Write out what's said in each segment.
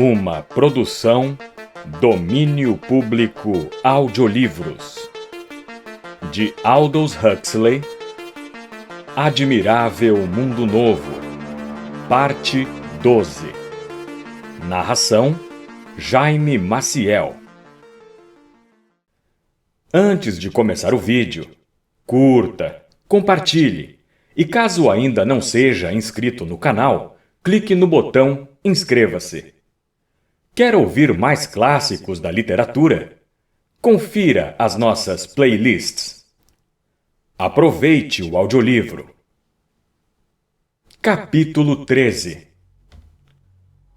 Uma produção Domínio Público Audiolivros de Aldous Huxley. Admirável Mundo Novo, parte 12. Narração Jaime Maciel. Antes de começar o vídeo, curta, compartilhe e caso ainda não seja inscrito no canal, clique no botão inscreva-se. Quer ouvir mais clássicos da literatura? Confira as nossas playlists. Aproveite o audiolivro. Capítulo 13.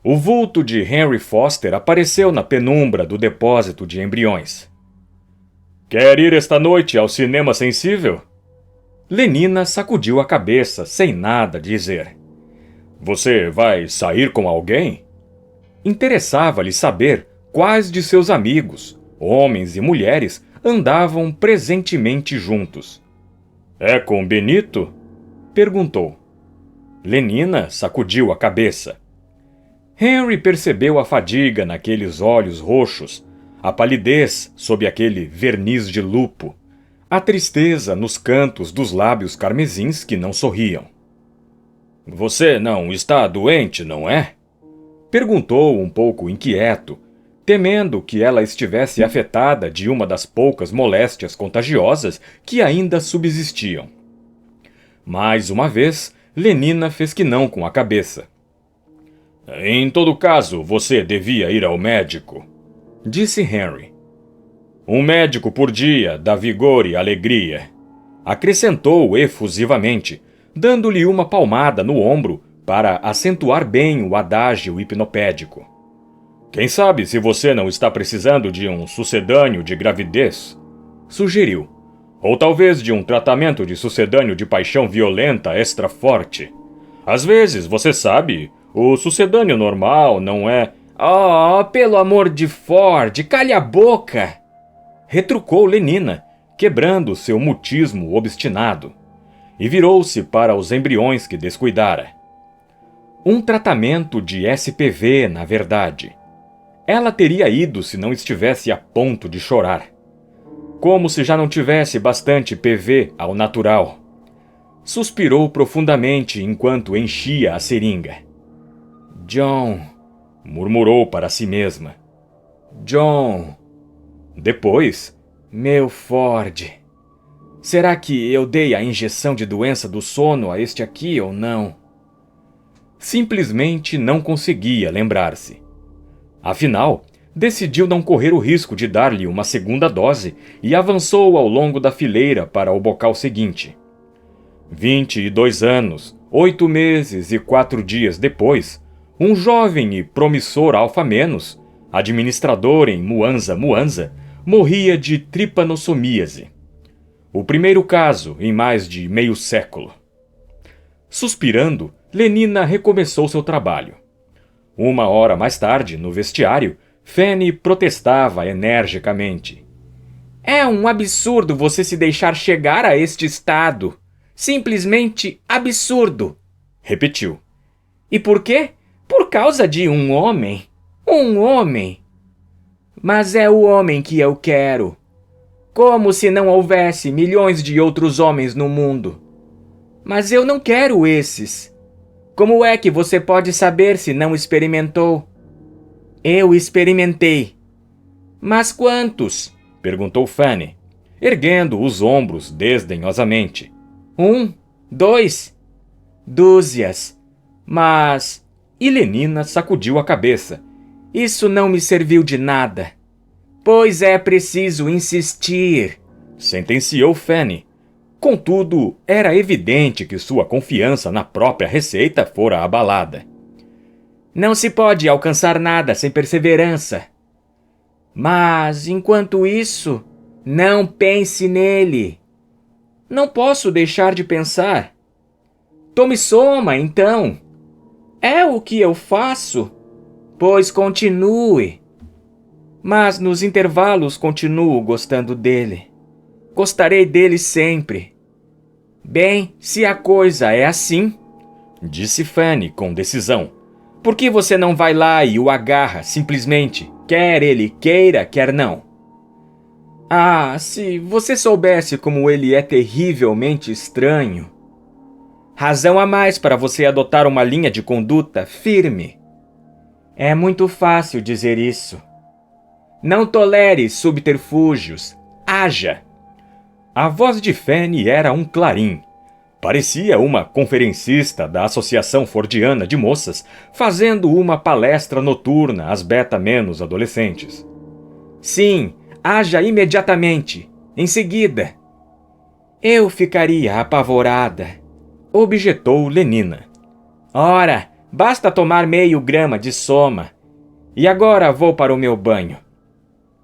O vulto de Henry Foster apareceu na penumbra do depósito de embriões. Quer ir esta noite ao cinema sensível? Lenina sacudiu a cabeça, sem nada dizer. Você vai sair com alguém? Interessava-lhe saber quais de seus amigos, homens e mulheres, andavam presentemente juntos. É com Benito? Perguntou. Lenina sacudiu a cabeça. Henry percebeu a fadiga naqueles olhos roxos, a palidez sob aquele verniz de lupo, a tristeza nos cantos dos lábios carmesins que não sorriam. Você não está doente, não é? Perguntou um pouco inquieto, temendo que ela estivesse afetada de uma das poucas moléstias contagiosas que ainda subsistiam. Mais uma vez, Lenina fez que não com a cabeça. Em todo caso, você devia ir ao médico, disse Henry. Um médico por dia dá vigor e alegria, acrescentou efusivamente, dando-lhe uma palmada no ombro para acentuar bem o adágio hipnopédico. Quem sabe se você não está precisando de um sucedâneo de gravidez? Sugeriu. Ou talvez de um tratamento de sucedâneo de paixão violenta extra forte. Às vezes, você sabe, o sucedâneo normal não é... Oh, pelo amor de Ford, calhe a boca! Retrucou Lenina, quebrando seu mutismo obstinado, e virou-se para os embriões que descuidara. Um tratamento de SPV, na verdade. Ela teria ido se não estivesse a ponto de chorar. Como se já não tivesse bastante PV ao natural. Suspirou profundamente enquanto enchia a seringa. John, murmurou para si mesma. John. Depois, meu Ford. Será que eu dei a injeção de doença do sono a este aqui ou não? Simplesmente não conseguia lembrar-se. Afinal, decidiu não correr o risco de dar-lhe uma segunda dose e avançou ao longo da fileira para o bocal seguinte. 22 anos, 8 meses e 4 dias depois, um jovem e promissor alfa-menos, administrador em Muanza, morria de tripanossomíase. O primeiro caso em mais de meio século. Suspirando, Lenina recomeçou seu trabalho. Uma hora mais tarde, no vestiário, Fanny protestava energicamente. É um absurdo você se deixar chegar a este estado. Simplesmente absurdo, repetiu. E por quê? Por causa de um homem. Um homem. Mas é o homem que eu quero. Como se não houvesse milhões de outros homens no mundo. Mas eu não quero esses. Como é que você pode saber se não experimentou? Eu experimentei. Mas quantos? Perguntou Fanny, erguendo os ombros desdenhosamente. 1, 2, dúzias. Mas... E Lenina sacudiu a cabeça. Isso não me serviu de nada. Pois é preciso insistir, sentenciou Fanny. Contudo, era evidente que sua confiança na própria receita fora abalada. Não se pode alcançar nada sem perseverança. Mas, enquanto isso, não pense nele. Não posso deixar de pensar. Tome soma, então. É o que eu faço? Pois continue. Mas nos intervalos continuo gostando dele. Gostarei dele sempre. Bem, se a coisa é assim, disse Fanny com decisão, Por que você não vai lá e o agarra, simplesmente, quer ele queira, quer não? Ah, se você soubesse como ele é terrivelmente estranho. Razão a mais para você adotar uma linha de conduta firme. É muito fácil dizer isso. Não tolere subterfúgios. Haja! A voz de Fanny era um clarim. Parecia uma conferencista da Associação Fordiana de Moças fazendo uma palestra noturna às beta-menos adolescentes. Sim, haja imediatamente, em seguida. Eu ficaria apavorada, objetou Lenina. Ora, basta tomar meio grama de soma. E agora vou para o meu banho.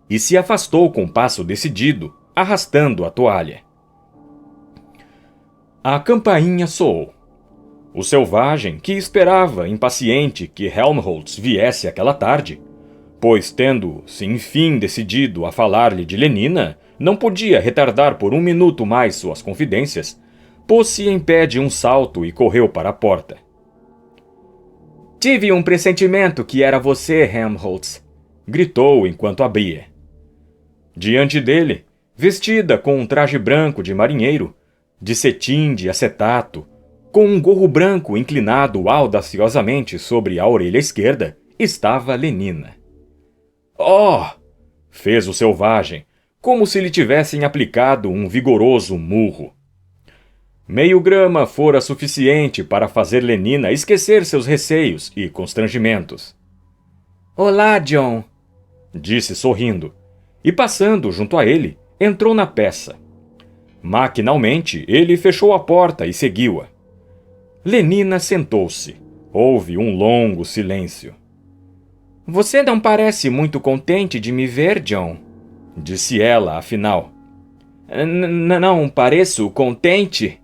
E se afastou com passo decidido, arrastando a toalha. A campainha soou. O selvagem, que esperava impaciente que Helmholtz viesse aquela tarde, pois tendo-se enfim decidido a falar-lhe de Lenina, não podia retardar por um minuto mais suas confidências, pôs-se em pé de um salto e correu para a porta. Tive um pressentimento que era você, Helmholtz, gritou enquanto abria. Diante dele, vestida com um traje branco de marinheiro, de cetim de acetato, com um gorro branco inclinado audaciosamente sobre a orelha esquerda, estava Lenina. Oh! Fez o selvagem, como se lhe tivessem aplicado um vigoroso murro. Meio grama fora suficiente para fazer Lenina esquecer seus receios e constrangimentos. Olá, John, disse sorrindo, e passando junto a ele, entrou na peça. Maquinalmente, ele fechou a porta e seguiu-a. Lenina sentou-se. Houve um longo silêncio. Você não parece muito contente de me ver, John, disse ela, afinal. Não pareço contente?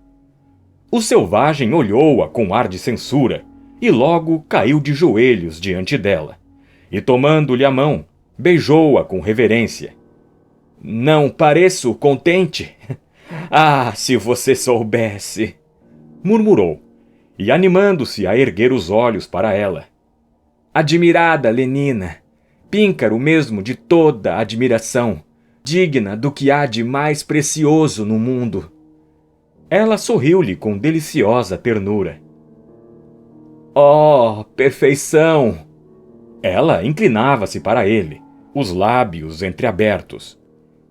O selvagem olhou-a com ar de censura e logo caiu de joelhos diante dela. E tomando-lhe a mão, beijou-a com reverência. Não pareço contente? Ah, se você soubesse! Murmurou, e animando-se a erguer os olhos para ela. Admirada, Lenina, píncaro mesmo de toda admiração, digna do que há de mais precioso no mundo. Ela sorriu-lhe com deliciosa ternura. Oh, perfeição! Ela inclinava-se para ele, os lábios entreabertos.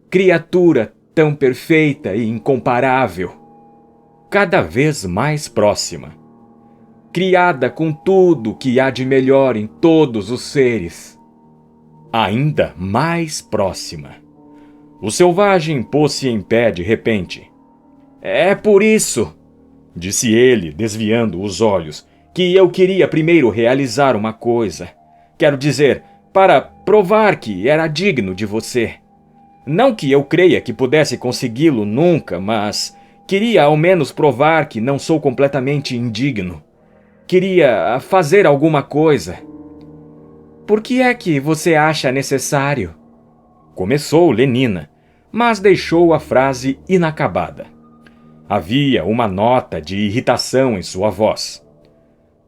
Criatura tão perfeita e incomparável. Cada vez mais próxima. Criada com tudo que há de melhor em todos os seres. Ainda mais próxima. O selvagem pôs-se em pé de repente. É por isso, disse ele, desviando os olhos, que eu queria primeiro realizar uma coisa. Quero dizer, para provar que era digno de você. Não que eu creia que pudesse consegui-lo nunca, mas queria ao menos provar que não sou completamente indigno. Queria fazer alguma coisa. Por que é que você acha necessário? Começou Lenina, mas deixou a frase inacabada. Havia uma nota de irritação em sua voz.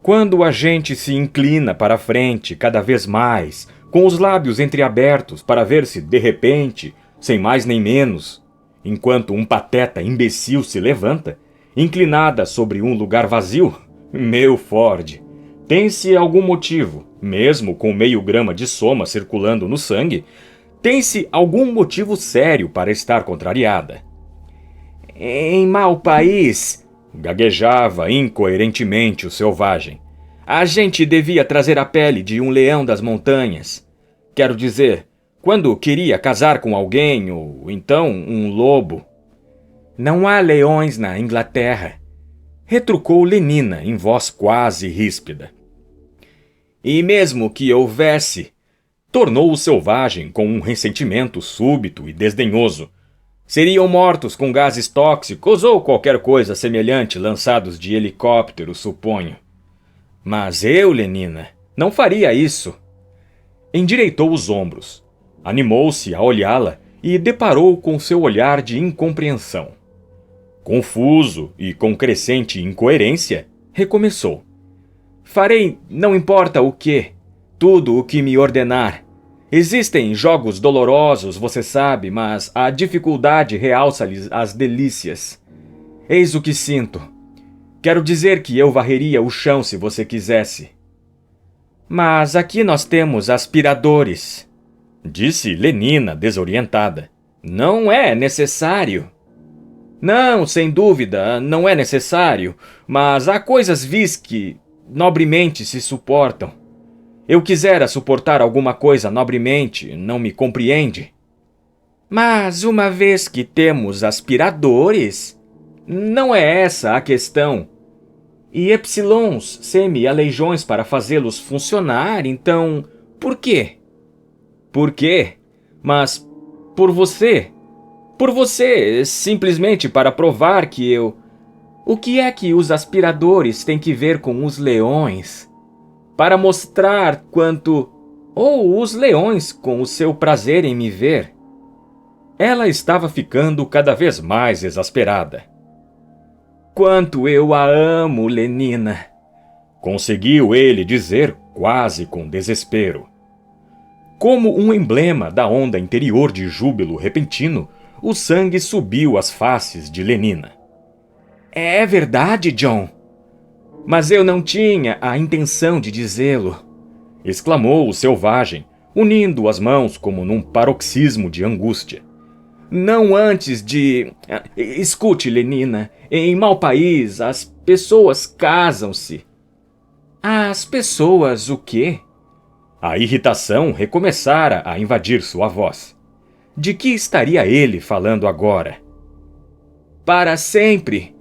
Quando a gente se inclina para a frente cada vez mais, com os lábios entreabertos para ver se, de repente, sem mais nem menos, enquanto um pateta imbecil se levanta, inclinada sobre um lugar vazio, meu Ford, tem-se algum motivo, mesmo com meio grama de soma circulando no sangue, tem-se algum motivo sério para estar contrariada. Em mau país, gaguejava incoerentemente o selvagem, a gente devia trazer a pele de um leão das montanhas. Quero dizer, quando queria casar com alguém, ou então um lobo. Não há leões na Inglaterra, retrucou Lenina em voz quase ríspida. E mesmo que houvesse, tornou o selvagem com um ressentimento súbito e desdenhoso. Seriam mortos com gases tóxicos ou qualquer coisa semelhante lançados de helicóptero, suponho. Mas eu, Lenina, não faria isso. Endireitou os ombros, animou-se a olhá-la e deparou com seu olhar de incompreensão. Confuso e com crescente incoerência, recomeçou. Farei não importa o que, tudo o que me ordenar. Existem jogos dolorosos, você sabe, mas a dificuldade realça-lhes as delícias. Eis o que sinto. Quero dizer que eu varreria o chão se você quisesse. Mas aqui nós temos aspiradores, disse Lenina, desorientada. Não é necessário. Não, sem dúvida, não é necessário, mas há coisas vis que nobremente se suportam. Eu quisera suportar alguma coisa nobremente, não me compreende? Mas uma vez que temos aspiradores, não é essa a questão. E epsilons, semi-aleijões para fazê-los funcionar, então, por quê? Por quê? Mas por você. Por você, simplesmente para provar que eu... O que é que os aspiradores têm que ver com os leões? Para mostrar quanto... Ou os leões com o seu prazer em me ver. Ela estava ficando cada vez mais exasperada. Quanto eu a amo, Lenina! Conseguiu ele dizer quase com desespero. Como um emblema da onda interior de júbilo repentino, o sangue subiu às faces de Lenina. É verdade, John. Mas eu não tinha a intenção de dizê-lo, exclamou o selvagem, unindo as mãos como num paroxismo de angústia. Não antes de... Escute, Lenina, em mau país as pessoas casam-se. As pessoas o quê? A irritação recomeçara a invadir sua voz. De que estaria ele falando agora? Para sempre.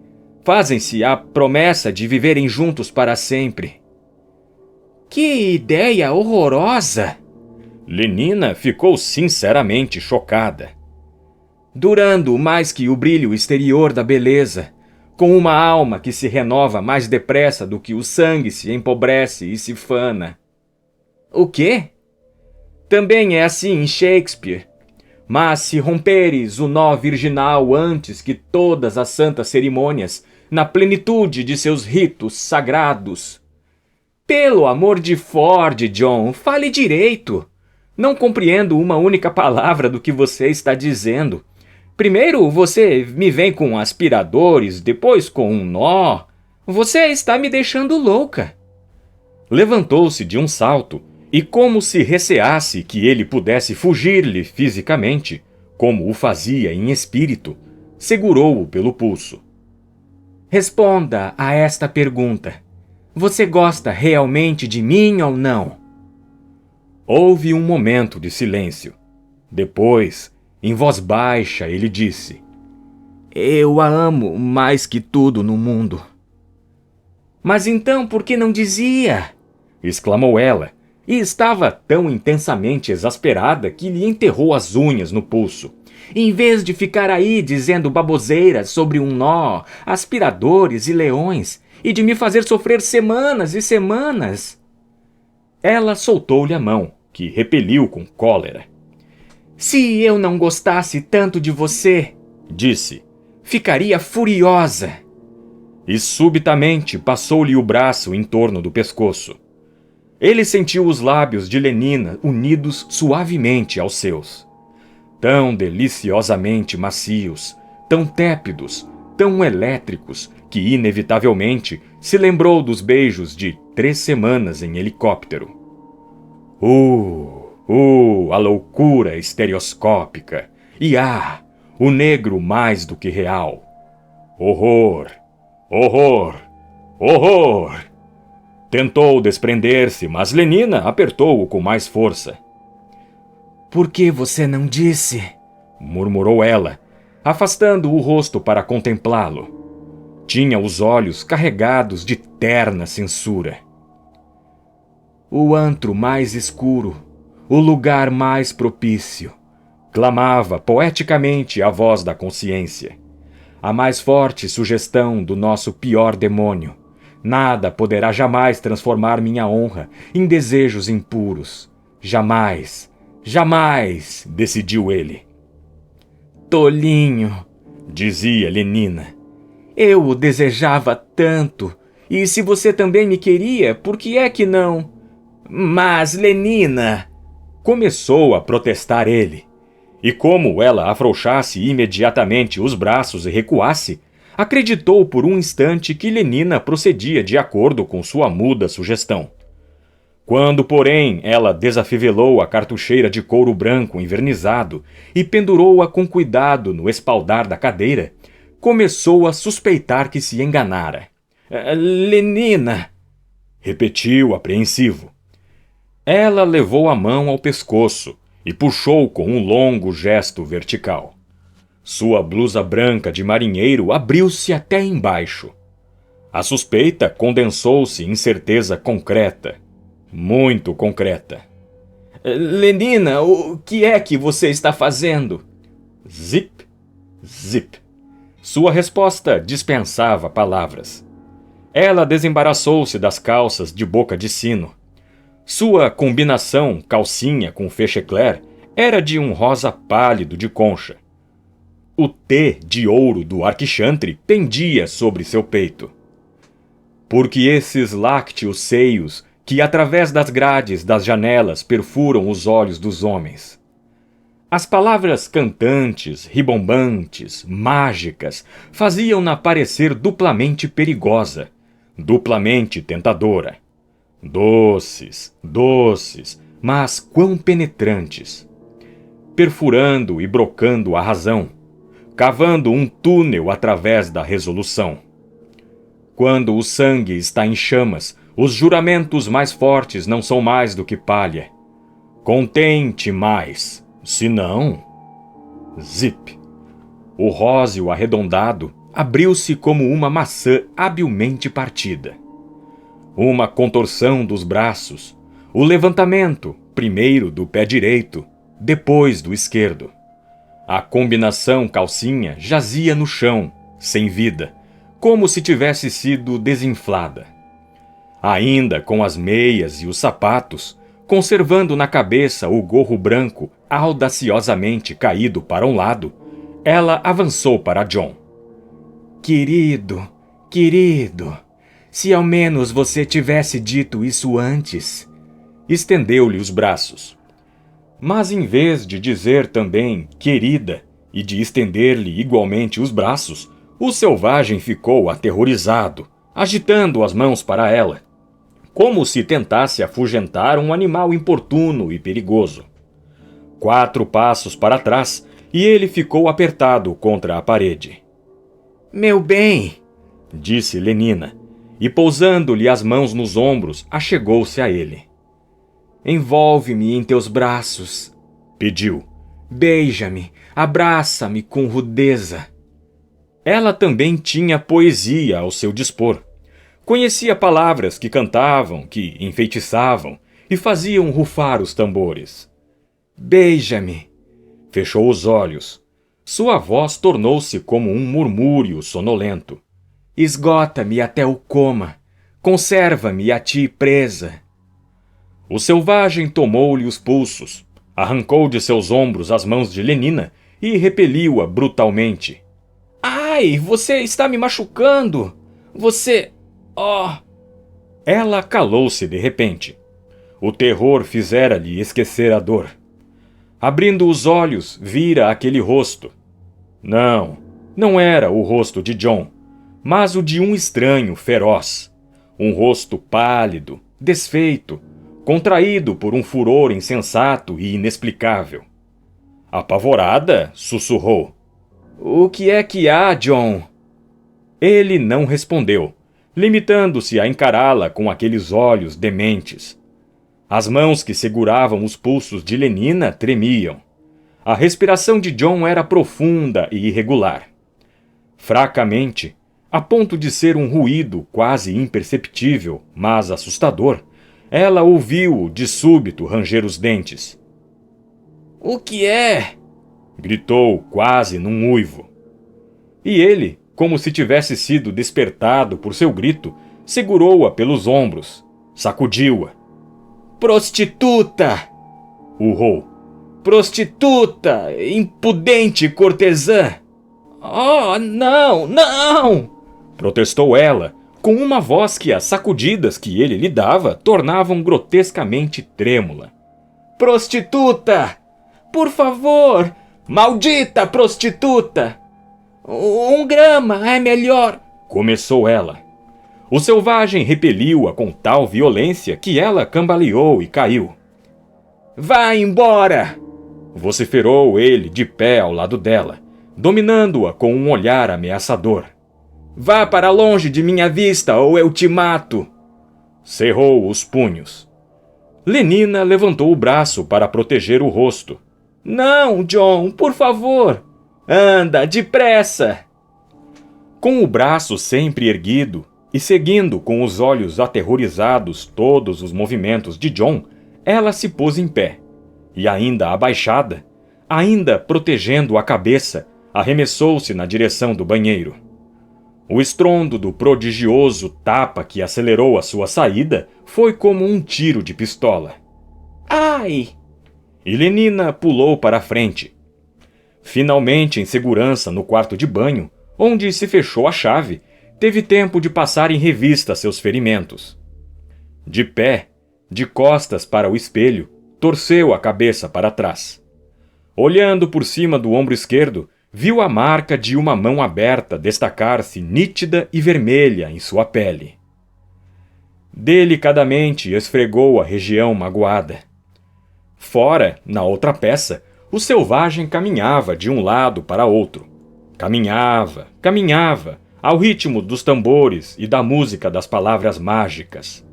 Fazem-se a promessa de viverem juntos para sempre. Que ideia horrorosa! Lenina ficou sinceramente chocada. Durando mais que o brilho exterior da beleza, com uma alma que se renova mais depressa do que o sangue se empobrece e se fana. O quê? Também é assim em Shakespeare. Mas se romperes o nó virginal antes que todas as santas cerimônias, na plenitude de seus ritos sagrados... Pelo amor de Ford, John, fale direito. Não compreendo uma única palavra do que você está dizendo. Primeiro você me vem com aspiradores, depois com um nó. Você está me deixando louca. Levantou-se de um salto e, como se receasse que ele pudesse fugir-lhe fisicamente, como o fazia em espírito, segurou-o pelo pulso. Responda a esta pergunta. Você gosta realmente de mim ou não? Houve um momento de silêncio. Depois, em voz baixa, ele disse: Eu a amo mais que tudo no mundo. Mas então por que não dizia? Exclamou ela, e estava tão intensamente exasperada que lhe enterrou as unhas no pulso. Em vez de ficar aí dizendo baboseiras sobre um nó, aspiradores e leões, e de me fazer sofrer semanas e semanas. Ela soltou-lhe a mão, que repeliu com cólera. Se eu não gostasse tanto de você, disse, ficaria furiosa. E subitamente passou-lhe o braço em torno do pescoço. Ele sentiu os lábios de Lenina unidos suavemente aos seus. Tão deliciosamente macios, tão tépidos, tão elétricos, que inevitavelmente se lembrou dos beijos de 3 semanas em helicóptero. A loucura estereoscópica! E o negro mais do que real! Horror! Horror! Horror! Tentou desprender-se, mas Lenina apertou-o com mais força. Por que você não disse? Murmurou ela, afastando o rosto para contemplá-lo. Tinha os olhos carregados de terna censura. O antro mais escuro, o lugar mais propício, clamava poeticamente a voz da consciência. A mais forte sugestão do nosso pior demônio. Nada poderá jamais transformar minha honra em desejos impuros. Jamais, jamais, decidiu ele. Tolinho, dizia Lenina. Eu o desejava tanto, E se você também me queria, por que é que não? Mas, Lenina... Começou a protestar ele. E como ela afrouxasse imediatamente os braços e recuasse, acreditou por um instante que Lenina procedia de acordo com sua muda sugestão. Quando, porém, ela desafivelou a cartucheira de couro branco envernizado e pendurou-a com cuidado no espaldar da cadeira, começou a suspeitar que se enganara. Lenina! Repetiu apreensivo. Ela levou a mão ao pescoço e puxou com um longo gesto vertical. Sua blusa branca de marinheiro abriu-se até embaixo. A suspeita condensou-se em certeza concreta, muito concreta. Lenina, o que é que você está fazendo? Zip, zip. Sua resposta dispensava palavras. Ela desembaraçou-se das calças de boca de sino. Sua combinação calcinha com fechecler era de um rosa pálido de concha. O T de ouro do arquichantre pendia sobre seu peito. Porque esses lácteos seios que através das grades das janelas perfuram os olhos dos homens. As palavras cantantes, ribombantes, mágicas, faziam-na parecer duplamente perigosa, duplamente tentadora. Doces, doces, mas quão penetrantes. Perfurando e brocando a razão, cavando um túnel através da resolução. Quando o sangue está em chamas, os juramentos mais fortes não são mais do que palha. Contente mais, senão... Zip. O róseo arredondado abriu-se como uma maçã habilmente partida. Uma contorção dos braços, o levantamento, primeiro do pé direito, depois do esquerdo. A combinação calcinha jazia no chão, sem vida, como se tivesse sido desinflada. Ainda com as meias e os sapatos, conservando na cabeça o gorro branco audaciosamente caído para um lado, ela avançou para John. Querido, querido, se ao menos você tivesse dito isso antes. Estendeu-lhe os braços. Mas em vez de dizer também querida e de estender-lhe igualmente os braços, o selvagem ficou aterrorizado, agitando as mãos para ela, como se tentasse afugentar um animal importuno e perigoso. 4 passos para trás e ele ficou apertado contra a parede. Meu bem, disse Lenina, e pousando-lhe as mãos nos ombros, achegou-se a ele. Envolve-me em teus braços, pediu. Beija-me, abraça-me com rudeza. Ela também tinha poesia ao seu dispor. Conhecia palavras que cantavam, que enfeitiçavam e faziam rufar os tambores. Beija-me. Fechou os olhos. Sua voz tornou-se como um murmúrio sonolento. Esgota-me até o coma. Conserva-me a ti presa. O selvagem tomou-lhe os pulsos, arrancou de seus ombros as mãos de Lenina e repeliu-a brutalmente. Ai, você está me machucando! Você... Oh! Ela calou-se de repente. O terror fizera-lhe esquecer a dor. Abrindo os olhos, vira aquele rosto. Não era o rosto de John, mas o de um estranho feroz. Um rosto pálido, desfeito, contraído por um furor insensato e inexplicável. Apavorada, sussurrou. O que é que há, John? Ele não respondeu, limitando-se a encará-la com aqueles olhos dementes. As mãos que seguravam os pulsos de Lenina tremiam. A respiração de John era profunda e irregular. Fracamente, a ponto de ser um ruído quase imperceptível, mas assustador, ela ouviu-o de súbito ranger os dentes. O que é? Gritou quase num uivo. E ele, como se tivesse sido despertado por seu grito, segurou-a pelos ombros, sacudiu-a. Prostituta! Urrou. Prostituta! Impudente cortesã! Oh, não, não! Protestou ela, com uma voz que as sacudidas que ele lhe dava tornavam grotescamente trêmula. Prostituta! Por favor! Maldita prostituta! 1 grama é melhor! Começou ela. O selvagem repeliu-a com tal violência que ela cambaleou e caiu. Vá embora! Vociferou ele de pé ao lado dela, dominando-a com um olhar ameaçador. Vá para longe de minha vista ou eu te mato! Cerrou os punhos. Lenina levantou o braço para proteger o rosto. Não, John, por favor! Anda, depressa! Com o braço sempre erguido e seguindo com os olhos aterrorizados todos os movimentos de John, ela se pôs em pé, e ainda abaixada, ainda protegendo a cabeça, arremessou-se na direção do banheiro. O estrondo do prodigioso tapa que acelerou a sua saída foi como um tiro de pistola. Ai! E Lenina pulou para a frente. Finalmente em segurança no quarto de banho, onde se fechou a chave, teve tempo de passar em revista seus ferimentos. De pé, de costas para o espelho, torceu a cabeça para trás. Olhando por cima do ombro esquerdo, viu a marca de uma mão aberta destacar-se nítida e vermelha em sua pele. Delicadamente esfregou a região magoada. Fora, na outra peça, o selvagem caminhava de um lado para outro. Caminhava, caminhava, ao ritmo dos tambores e da música das palavras mágicas.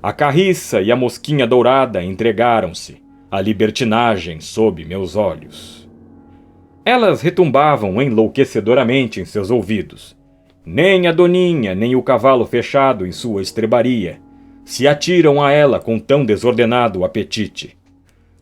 A carriça e a mosquinha dourada entregaram-se à libertinagem sob meus olhos. Elas retumbavam enlouquecedoramente em seus ouvidos. Nem a doninha, nem o cavalo fechado em sua estrebaria se atiram a ela com tão desordenado apetite.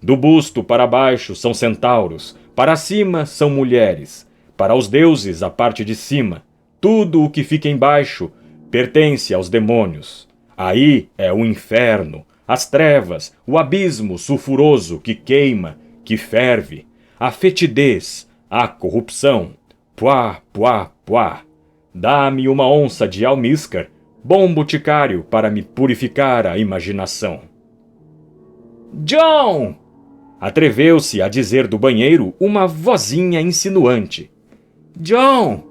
Do busto para baixo são centauros, para cima são mulheres, para os deuses a parte de cima, tudo o que fica embaixo pertence aos demônios. Aí é o inferno, as trevas, o abismo sulfuroso que queima, que ferve, a fetidez, a corrupção. Puá, puá, puá. Dá-me uma onça de almíscar, bom boticário para me purificar a imaginação. John! Atreveu-se a dizer do banheiro uma vozinha insinuante. John!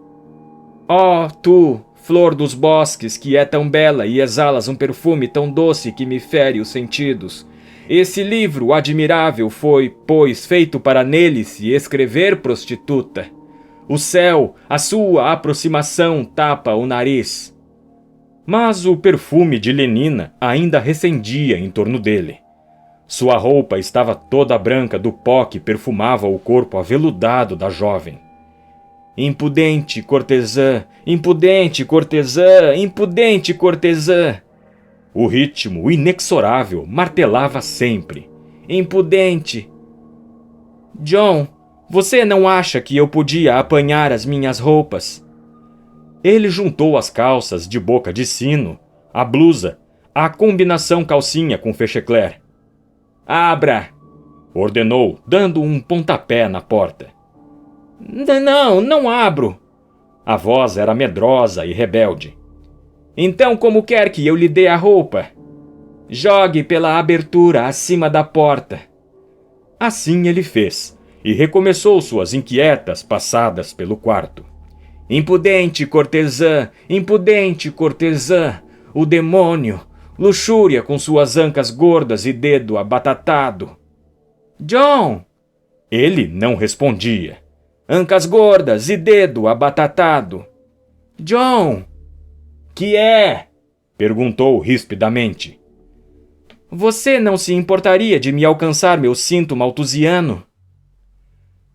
Oh, tu, flor dos bosques, que é tão bela e exalas um perfume tão doce que me fere os sentidos. Esse livro admirável foi, pois, feito para nele se escrever, prostituta. O céu, a sua aproximação tapa o nariz. Mas o perfume de Lenina ainda recendia em torno dele. Sua roupa estava toda branca do pó que perfumava o corpo aveludado da jovem. Impudente cortesã, impudente cortesã, impudente cortesã. O ritmo inexorável martelava sempre. Impudente. John, você não acha que eu podia apanhar as minhas roupas? Ele juntou as calças de boca de sino, a blusa, a combinação calcinha com fechecler. Abra! Ordenou, dando um pontapé na porta. Não abro. A voz era medrosa e rebelde. Então como quer que eu lhe dê a roupa? Jogue pela abertura acima da porta. Assim ele fez, e recomeçou suas inquietas passadas pelo quarto. Impudente cortesã, o demônio, luxúria com suas ancas gordas e dedo abatatado. John! Ele não respondia. Ancas gordas e dedo abatatado. John! Que é? Perguntou rispidamente. Você não se importaria de me alcançar meu cinto maltusiano?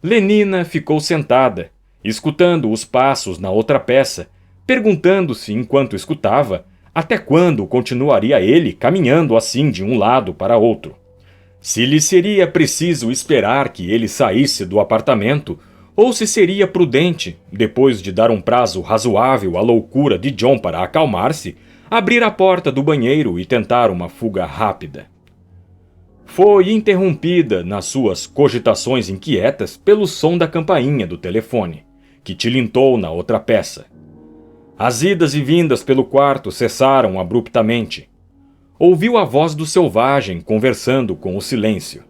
Lenina ficou sentada, escutando os passos na outra peça, perguntando-se enquanto escutava até quando continuaria ele caminhando assim de um lado para outro. Se lhe seria preciso esperar que ele saísse do apartamento, ou se seria prudente, depois de dar um prazo razoável à loucura de John para acalmar-se, abrir a porta do banheiro e tentar uma fuga rápida. Foi interrompida nas suas cogitações inquietas pelo som da campainha do telefone, que tilintou na outra peça. As idas e vindas pelo quarto cessaram abruptamente. Ouviu a voz do selvagem conversando com o silêncio.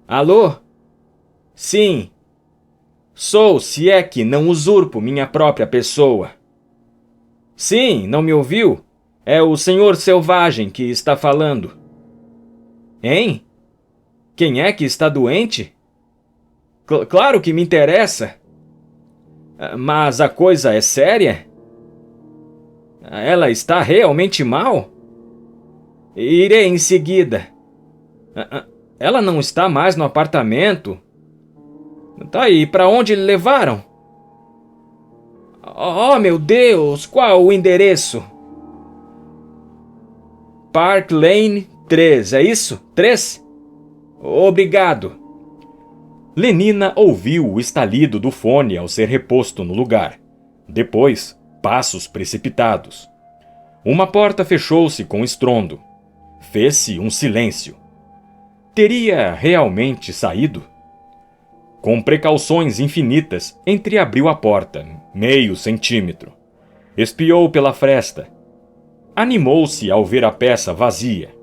Alô? Sim. Sou, se é que não usurpo minha própria pessoa. Sim, não me ouviu? É o senhor selvagem que está falando. Hein? Quem é que está doente? Claro que me interessa. Mas a coisa é séria? Ela está realmente mal? Irei em seguida. Ela não está mais no apartamento? Tá aí, para onde levaram? Oh, meu Deus, qual o endereço? Park Lane 3, é isso? 3? Obrigado. Lenina ouviu o estalido do fone ao ser reposto no lugar. Depois, passos precipitados. Uma porta fechou-se com estrondo. Fez-se um silêncio. Teria realmente saído? Com precauções infinitas, entreabriu a porta, meio centímetro. Espiou pela fresta. Animou-se ao ver a peça vazia.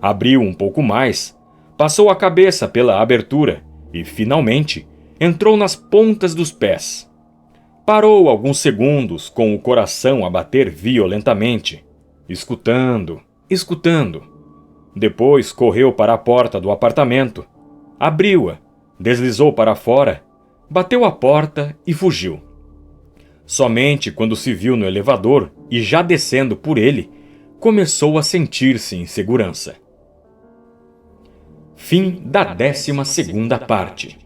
Abriu um pouco mais, passou a cabeça pela abertura e, finalmente, entrou nas pontas dos pés. Parou alguns segundos com o coração a bater violentamente, escutando. Depois correu para a porta do apartamento, abriu-a, deslizou para fora, bateu a porta e fugiu. Somente quando se viu no elevador e já descendo por ele, começou a sentir-se em segurança. Fim da 12ª parte.